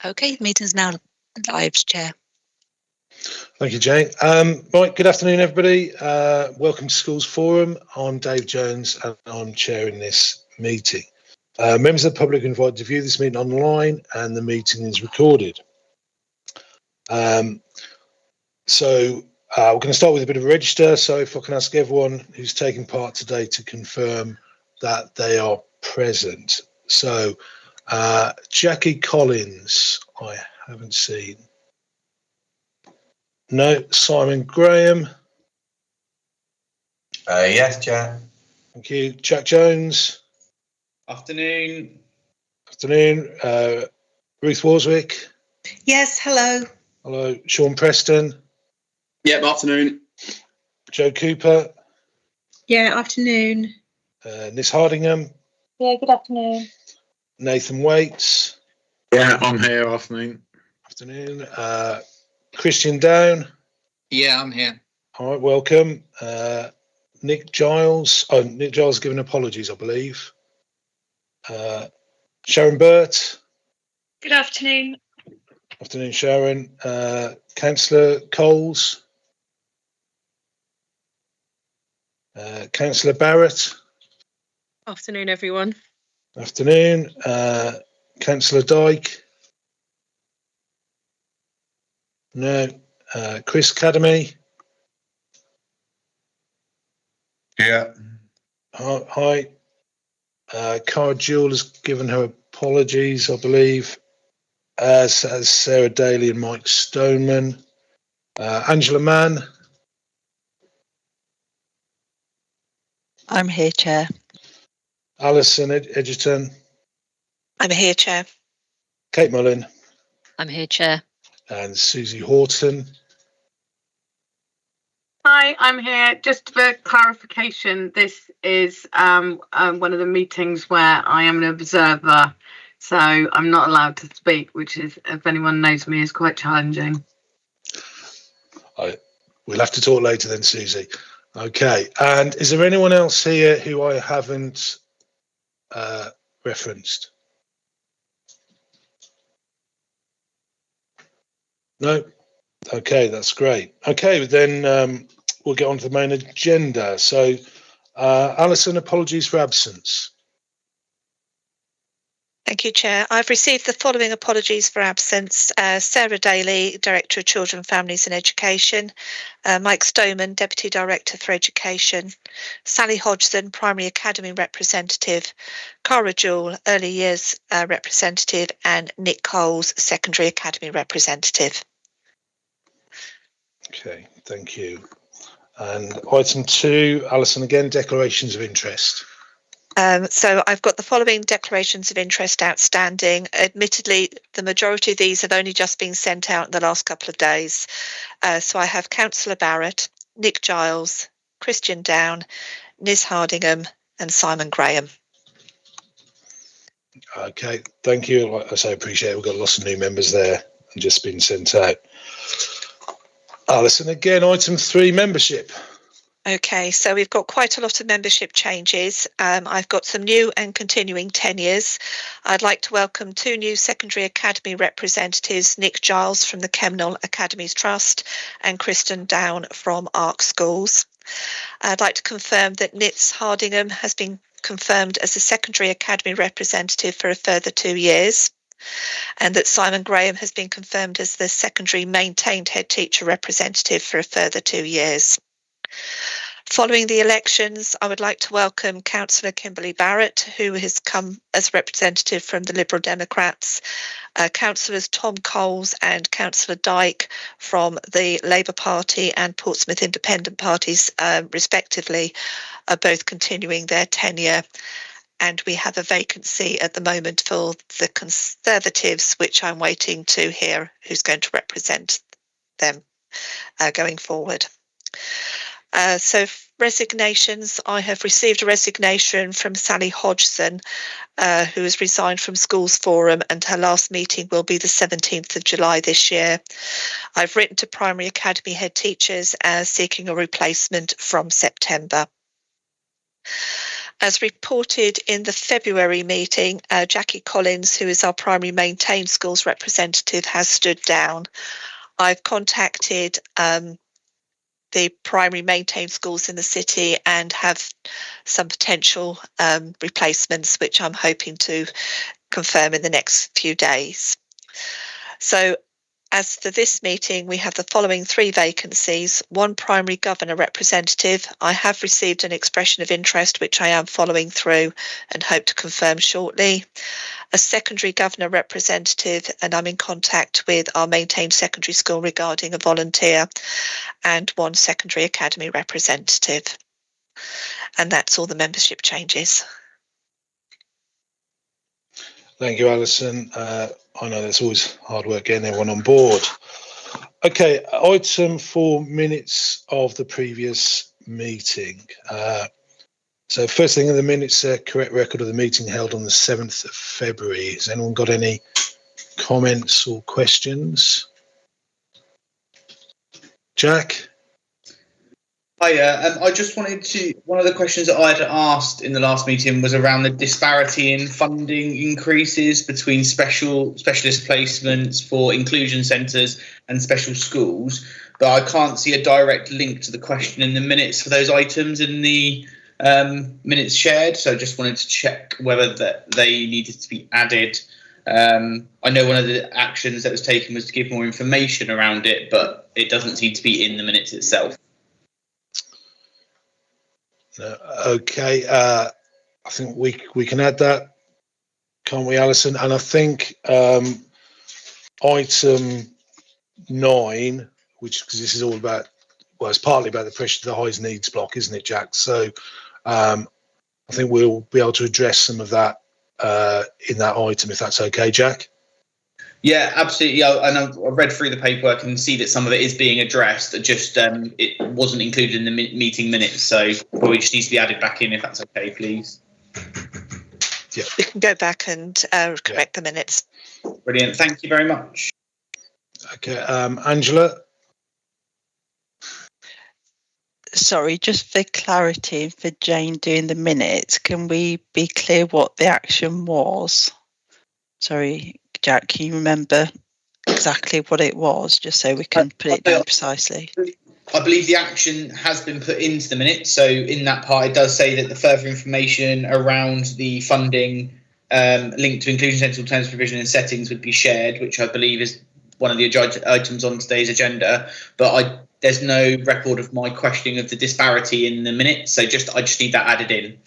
Okay, the meeting's now live, Chair. Thank you, Jane. Right, good afternoon, everybody. Welcome to Schools Forum. I'm Dave Jones and I'm chairing this meeting. Members of the public are invited to view this meeting online and the meeting is recorded. We're going to start with a bit of a register. So if I can ask everyone who's taking part today to confirm that they are present. So Jackie Collins, I haven't seen. No. Simon Graham. Yes, Chair. Thank you. Jack Jones. Afternoon. Afternoon. Ruth Warswick. Yes, hello. Hello. Sean Preston. Yep, afternoon. Joe Cooper. Yeah, afternoon. Nis Hardingham. Yeah, good afternoon. Nathan Waits. Yeah, I'm here. Afternoon. Afternoon. Christian Down. Yeah, I'm here. All right, welcome. Nick Giles. Oh, Nick Giles giving apologies, I believe. Sharon Burt. Good afternoon. Afternoon, Sharon. Councillor Coles. Councillor Barrett. Afternoon, everyone. Afternoon. Councillor Dyke. No. Chris Academy. Yeah. Hi. Cara Jewell has given her apologies, I believe, as has Sarah Daly and Mike Stoneman. Angela Mann. I'm here, Chair. Alison Edgerton. I'm here, Chair. Kate Mullin. I'm here, Chair. And Susie Horton. Hi, I'm here. Just for clarification, this is one of the meetings where I am an observer, so I'm not allowed to speak, which is, if anyone knows me, is quite challenging. We'll have to talk later then, Susie. Okay, and is there anyone else here who I haven't referenced? No? Okay, that's great. Okay, then we'll get on to the main agenda. So, Alison, apologies for absence. Thank you, Chair. I've received the following apologies for absence. Sarah Daly, Director of Children, Families and Education. Mike Stoneman, Deputy Director for Education. Sally Hodgson, Primary Academy Representative. Cara Jewell, Early Years Representative. And Nick Coles, Secondary Academy Representative. Okay, thank you. And item 2, Alison, again, declarations of interest. So I've got the following declarations of interest outstanding. Admittedly, the majority of these have only just been sent out in the last couple of days. So I have Councillor Barrett, Nick Giles, Christian Down, Nis Hardingham and Simon Graham. Okay, thank you. Like I say, I appreciate it. We've got lots of new members there and just been sent out. Alison, again, item 3, membership. Okay, so we've got quite a lot of membership changes. I've got some new and continuing tenures. I'd like to welcome 2 new Secondary Academy representatives, Nick Giles from the Kemnall Academies Trust and Kristen Down from ARC Schools. I'd like to confirm that Nis Hardingham has been confirmed as a Secondary Academy representative for a further 2 years, and that Simon Graham has been confirmed as the Secondary Maintained Head Teacher representative for a further 2 years. Following the elections, I would like to welcome Councillor Kimberly Barrett, who has come as representative from the Liberal Democrats, Councillors Tom Coles and Councillor Dyke from the Labour Party and Portsmouth Independent parties, respectively, are both continuing their tenure. And we have a vacancy at the moment for the Conservatives, which I'm waiting to hear who's going to represent them going forward. So resignations, I have received a resignation from Sally Hodgson, who has resigned from Schools Forum, and her last meeting will be the 17th of July this year. I've written to Primary Academy head teachers seeking a replacement from September. As reported in the February meeting, Jackie Collins, who is our primary maintained schools representative, has stood down. I've contacted the primary maintained schools in the city and have some potential replacements, which I'm hoping to confirm in the next few days. So as for this meeting, we have the following 3 vacancies. 1 primary governor representative. I have received an expression of interest, which I am following through and hope to confirm shortly. A secondary governor representative, and I'm in contact with our maintained secondary school regarding a volunteer, and 1 secondary academy representative. And that's all the membership changes. Thank you, Alison. I know that's always hard work getting everyone on board. Okay, item 4, minutes of the previous meeting. So first thing in the minutes, correct record of the meeting held on the 7th of February. Has anyone got any comments or questions? Jack? Hiya. I just wanted to, one of the questions that I had asked in the last meeting was around the disparity in funding increases between specialist placements for inclusion centres and special schools, but I can't see a direct link to the question in the minutes for those items in the minutes shared. So I just wanted to check whether they needed to be added. I know one of the actions that was taken was to give more information around it, but it doesn't seem to be in the minutes itself. Okay, I think we can add that, can't we, Alison? And I think item 9, which, because this is all about, well, it's partly about the pressure to the highs needs block, isn't it, Jack? So I think we'll be able to address some of that in that item, if that's okay, Jack. Yeah, absolutely. And I've read through the paperwork and see that some of it is being addressed. Just it wasn't included in the meeting minutes, so probably just needs to be added back in, if that's okay, please. Yeah, we can go back and correct the minutes. Brilliant. Thank you very much. Okay, Angela. Sorry, just for clarity, for Jane doing the minutes, can we be clear what the action was? Sorry, Jack, can you remember exactly what it was, just so we can put it down precisely? I believe the action has been put into the minutes. So in that part, it does say that the further information around the funding linked to inclusion central terms, provision and settings would be shared, which I believe is one of the items on today's agenda. But there's no record of my questioning of the disparity in the minutes. So I just need that added in.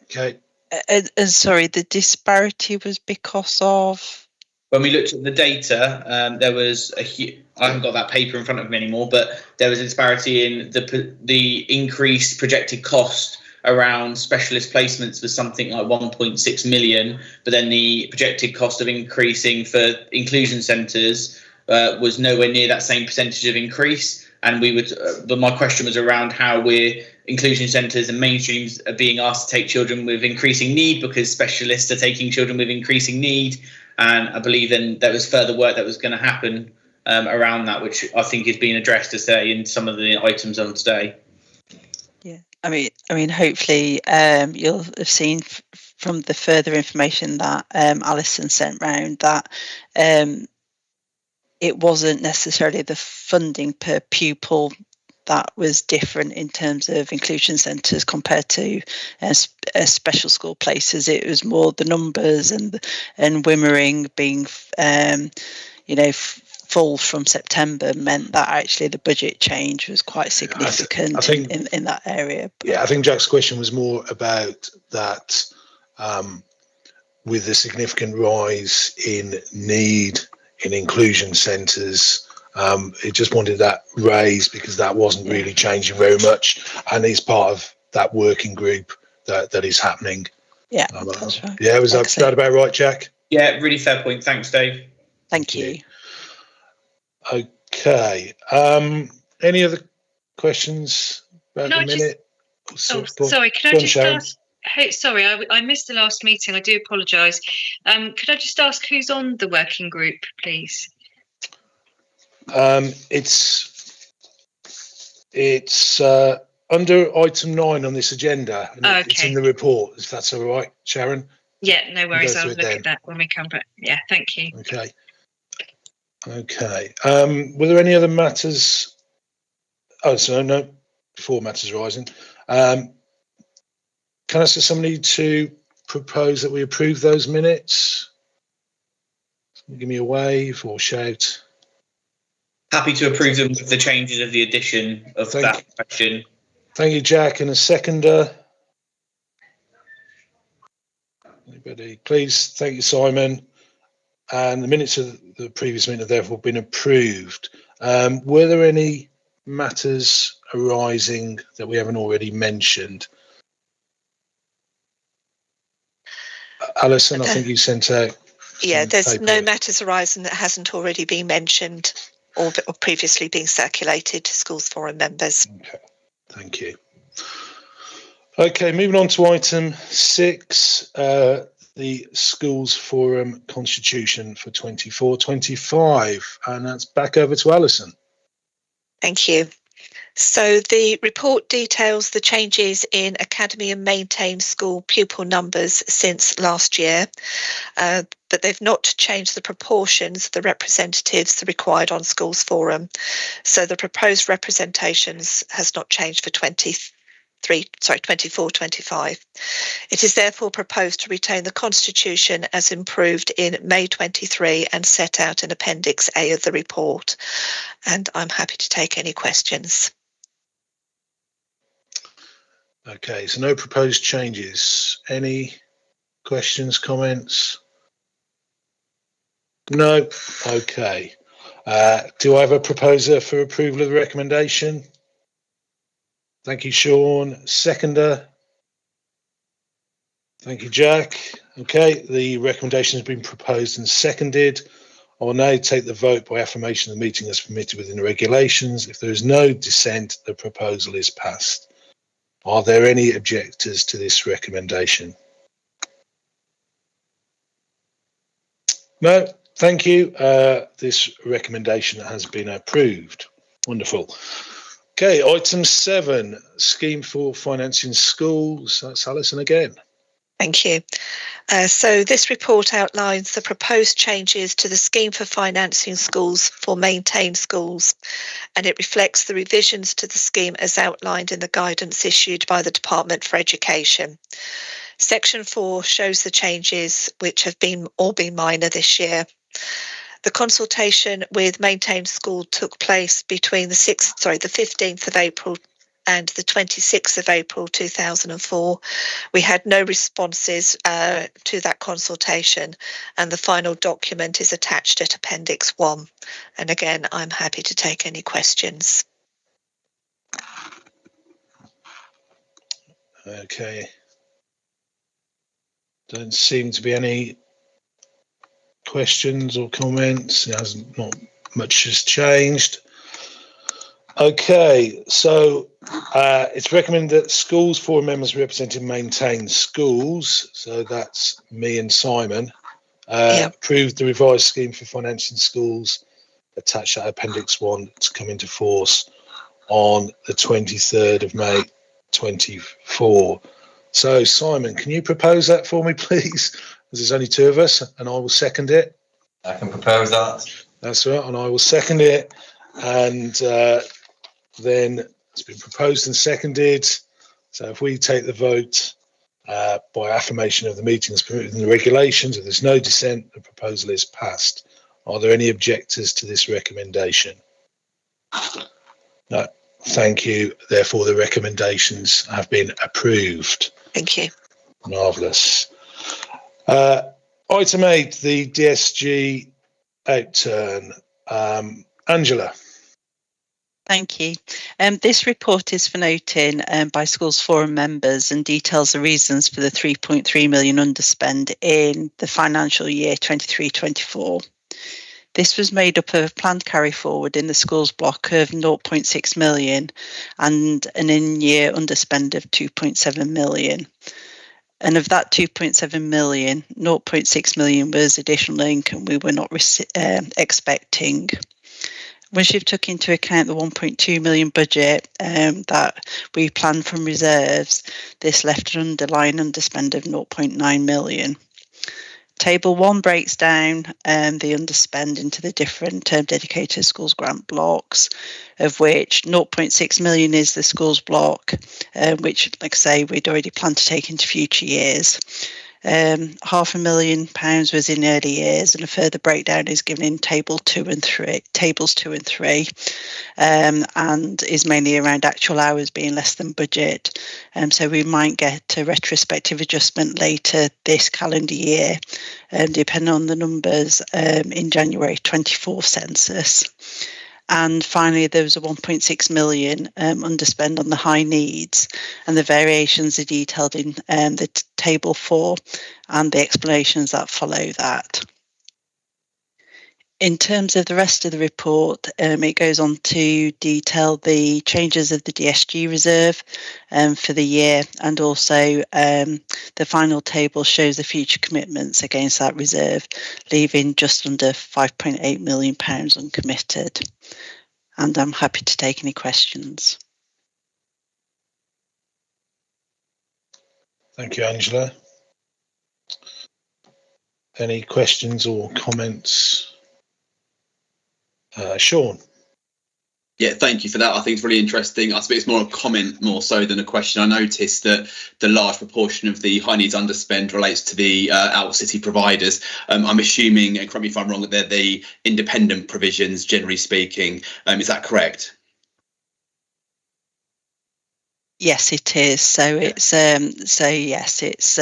Okay. And sorry, the disparity was because of? When we looked at the data, there was I haven't got that paper in front of me anymore, but there was a disparity in the increased projected cost around specialist placements was something like 1.6 million, but then the projected cost of increasing for inclusion centres was nowhere near that same percentage of increase. And but my question was around how inclusion centres and mainstreams are being asked to take children with increasing need because specialists are taking children with increasing need. And I believe then there was further work that was going to happen around that, which I think is being addressed today in some of the items on today. Yeah, I mean, hopefully you'll have seen from the further information that Alison sent round that it wasn't necessarily the funding per pupil that was different in terms of inclusion centres compared to special school places. It was more the numbers and Wimmering being, full from September meant that actually the budget change was quite significant I think, in that area. Yeah, I think Jack's question was more about that with the significant rise in need in inclusion centres. It just wanted that raised because that wasn't really changing very much, and is part of that working group that is happening. Yeah, that's right. Yeah, was that about right, Jack? Yeah, really fair point. Thanks, Dave. Thank you. Okay. Any other questions about the minute? Sorry, could I just ask? Hey, sorry, I missed the last meeting. I do apologise. Could I just ask who's on the working group, please? It's under item 9 on this agenda, and Okay. it's in the report, if that's all right, Sharon. Yeah, no worries. We'll I'll go through look it at that when we come back. Yeah, thank you. Okay. Okay. Were there any other matters? Oh, so no, before matters arising. Can I ask somebody to propose that we approve those minutes? Give me a wave or shout. Happy to approve them with the changes of the addition of that question. Thank you, Jack. And a seconder. Anybody, please. Thank you, Simon. And the minutes of the previous meeting have therefore been approved. Were there any matters arising that we haven't already mentioned? Alison, I think you sent out. Yeah, there's no matters arising that hasn't already been mentioned or previously been circulated to Schools Forum members. Okay, thank you. Okay, moving on to item 6, the Schools Forum Constitution for 24-25, and that's back over to Alison. Thank you. So the report details the changes in academy and maintained school pupil numbers since last year, but they've not changed the proportions of the representatives required on Schools Forum. So the proposed representations has not changed for 24-25. It is therefore proposed to retain the Constitution as improved in May 23 and set out in Appendix A of the report. And I'm happy to take any questions. Okay, so no proposed changes. Any questions, comments? No. Okay. Do I have a proposer for approval of the recommendation? Thank you, Sean. Seconder. Thank you, Jack. Okay, the recommendation has been proposed and seconded. I will now take the vote by affirmation of the meeting as permitted within the regulations. If there is no dissent, the proposal is passed. Are there any objectors to this recommendation? No, thank you. This recommendation has been approved. Wonderful. Okay, item 7, scheme for financing schools. That's Alison again. Thank you. So this report outlines the proposed changes to the scheme for financing schools for maintained schools, and it reflects the revisions to the scheme as outlined in the guidance issued by the Department for Education. Section 4 shows the changes, which have all been minor this year. The consultation with maintained school took place between the 15th of April and the 26th of April 2004. We had no responses to that consultation, and the final document is attached at Appendix 1. And again, I'm happy to take any questions. Okay. Don't seem to be any questions or comments. Not much has changed. Okay, so it's recommended that Schools Forum members representing maintained schools, so that's me and Simon, approve the revised scheme for financing schools attached at Appendix 1 to come into force on the 23rd of May 24. So Simon, can you propose that for me, please? Because there's only 2 of us, and I will second it. I can propose that. That's right, and I will second it. And then it's been proposed and seconded. So if we take the vote by affirmation of the meeting as permitted in the regulations, if there's no dissent, the proposal is passed. Are there any objectors to this recommendation? No. Thank you. Therefore, the recommendations have been approved. Thank you. Marvellous. Item 8, the DSG outturn. Angela. Thank you. This report is for noting by Schools Forum members and details the reasons for the 3.3 million underspend in the financial year 23-24. This was made up of a planned carry forward in the schools block of 0.6 million and an in-year underspend of 2.7 million. And of that 2.7 million, 0.6 million was additional income we were not expecting. Once you've took into account the 1.2 million budget that we planned from reserves, this left an underlying underspend of 0.9 million. Table 1 breaks down the underspend into the different dedicated schools grant blocks, of which 0.6 million is the schools block, which, like I say, we'd already planned to take into future years. £500,000 was in early years, and a further breakdown is given in tables 2 and 3, and is mainly around actual hours being less than budget. So we might get a retrospective adjustment later this calendar year, depending on the numbers in January 24 census. And finally, there was a 1.6 million underspend on the high needs, and the variations are detailed in the table 4 and the explanations that follow that. In terms of the rest of the report, it goes on to detail the changes of the DSG reserve for the year, and also the final table shows the future commitments against that reserve, leaving just under £5.8 million uncommitted. And I'm happy to take any questions. Thank you, Angela. Any questions or comments? Sean. Yeah, thank you for that. I think it's really interesting. I suppose it's more a comment more so than a question. I noticed that the large proportion of the high needs underspend relates to the out-city providers. I'm assuming, and correct me if I'm wrong, that they're the independent provisions, generally speaking. Is that correct? Yes, it is. So it's yes, it's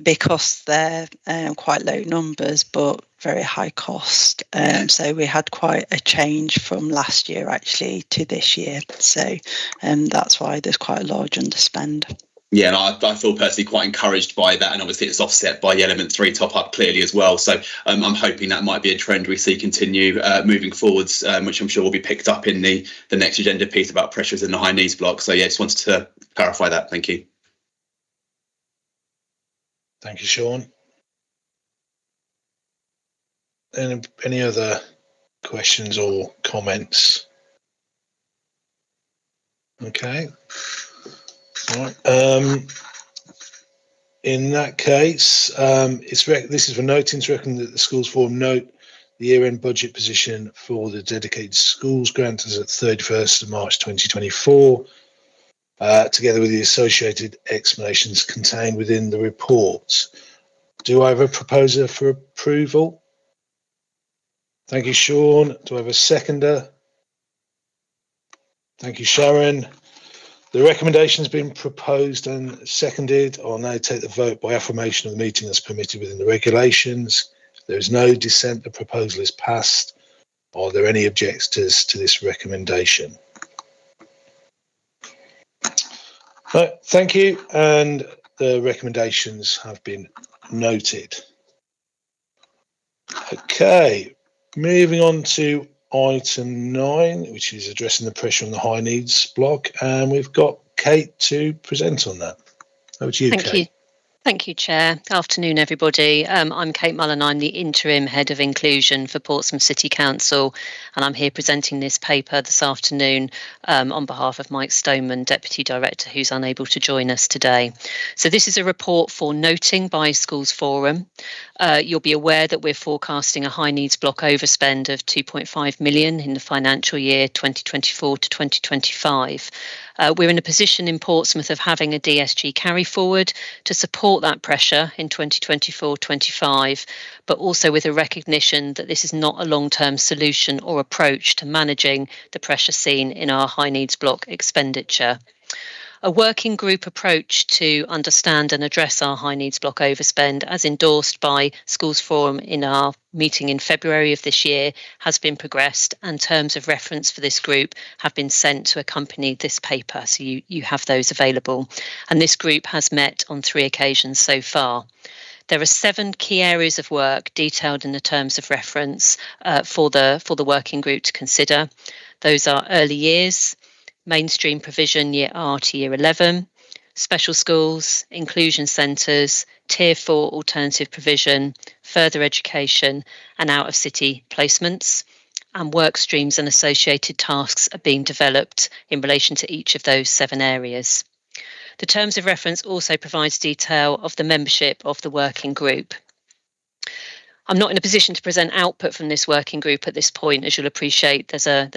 because they're quite low numbers, but very high cost. So we had quite a change from last year actually to this year. So that's why there's quite a large underspend. Yeah, and I feel personally quite encouraged by that, and obviously it's offset by the Element 3 top up clearly as well. So I'm hoping that might be a trend we see continue moving forwards, which I'm sure will be picked up in the next agenda piece about pressures in the high needs block. So yeah, just wanted to clarify that. Thank you. Thank you, Sean. Any other questions or comments? Okay. All right. In that case, this is for noting to recommend that the Schools Forum note the year-end budget position for the dedicated schools grant is at 31st of March 2024, together with the associated explanations contained within the report. Do I have a proposer for approval? Thank you, Sean. Do I have a seconder? Thank you, Sharon. The recommendation has been proposed and seconded. I'll now take the vote by affirmation of the meeting as permitted within the regulations. If there is no dissent, the proposal is passed. Are there any objectors to this recommendation? No, thank you. And the recommendations have been noted. Okay, moving on to item 9, which is addressing the pressure on the high needs block, and we've got Kate to present on that. Over to you, Kate. Thank you, Chair. Afternoon, everybody. I'm Kate Mullen. I'm the Interim Head of Inclusion for Portsmouth City Council, and I'm here presenting this paper this afternoon on behalf of Mike Stoneman, Deputy Director, who's unable to join us today. So this is a report for noting by Schools Forum. You'll be aware that we're forecasting a high needs block overspend of 2.5 million in the financial year 2024 to 2025. We're in a position in Portsmouth of having a DSG carry forward to support that pressure in 2024-25, but also with a recognition that this is not a long-term solution or approach to managing the pressure seen in our high needs block expenditure. A working group approach to understand and address our high needs block overspend, as endorsed by Schools Forum in our meeting in February of this year, has been progressed, and terms of reference for this group have been sent to accompany this paper, so you have those available. And this group has met on 3 occasions so far. There are 7 key areas of work detailed in the terms of reference for the working group to consider. Those are early years, mainstream provision year R to year 11, special schools, inclusion centres, Tier 4 alternative provision, further education and out-of-city placements. And work streams and associated tasks are being developed in relation to each of those 7 areas. The terms of reference also provides detail of the membership of the working group. I'm not in a position to present output from this working group at this point. As you'll appreciate, there's a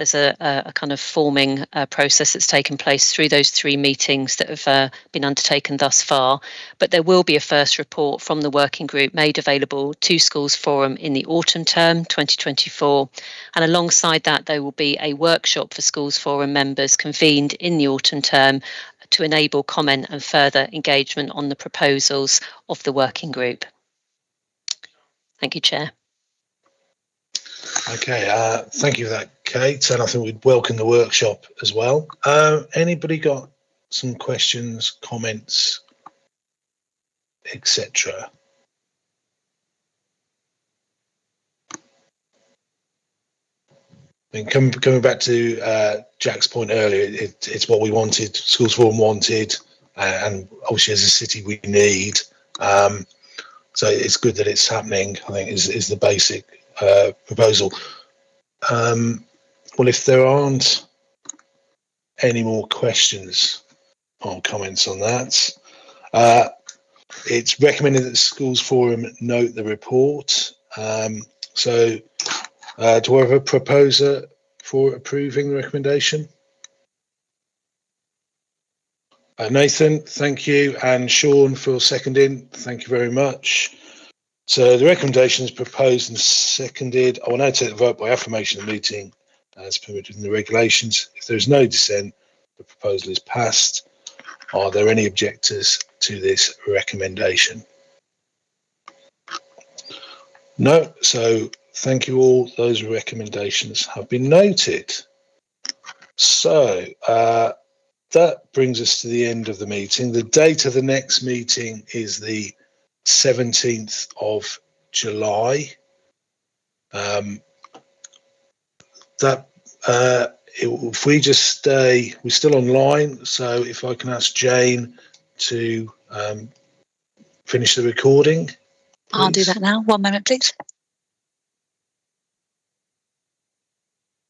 kind of forming process that's taken place through those 3 meetings that have been undertaken thus far. But there will be a first report from the working group made available to Schools Forum in the autumn term 2024. And alongside that, there will be a workshop for Schools Forum members convened in the autumn term to enable comment and further engagement on the proposals of the working group. Thank you, Chair. Okay, thank you for that, Kate. And I think we'd welcome the workshop as well. Anybody got some questions, comments, etc.? I mean, coming back to Jack's point earlier, it's what we wanted, Schools Forum wanted, and obviously as a city we need. So it's good that it's happening, I think, is the basic proposal. Well, if there aren't any more questions or comments on that, it's recommended that the Schools Forum note the report. So do I have a proposer for approving the recommendation? Nathan, thank you, and Sean for seconding. Thank you very much. So the recommendation is proposed and seconded. I will now take the vote by affirmation of the meeting as permitted in the regulations. If there is no dissent, the proposal is passed. Are there any objectors to this recommendation? No. So thank you all. Those recommendations have been noted. So that brings us to the end of the meeting. The date of the next meeting is the 17th of July. If we just stay, we're still online, so if I can ask Jane to finish the recording. Please. I'll do that now. 1 moment, please.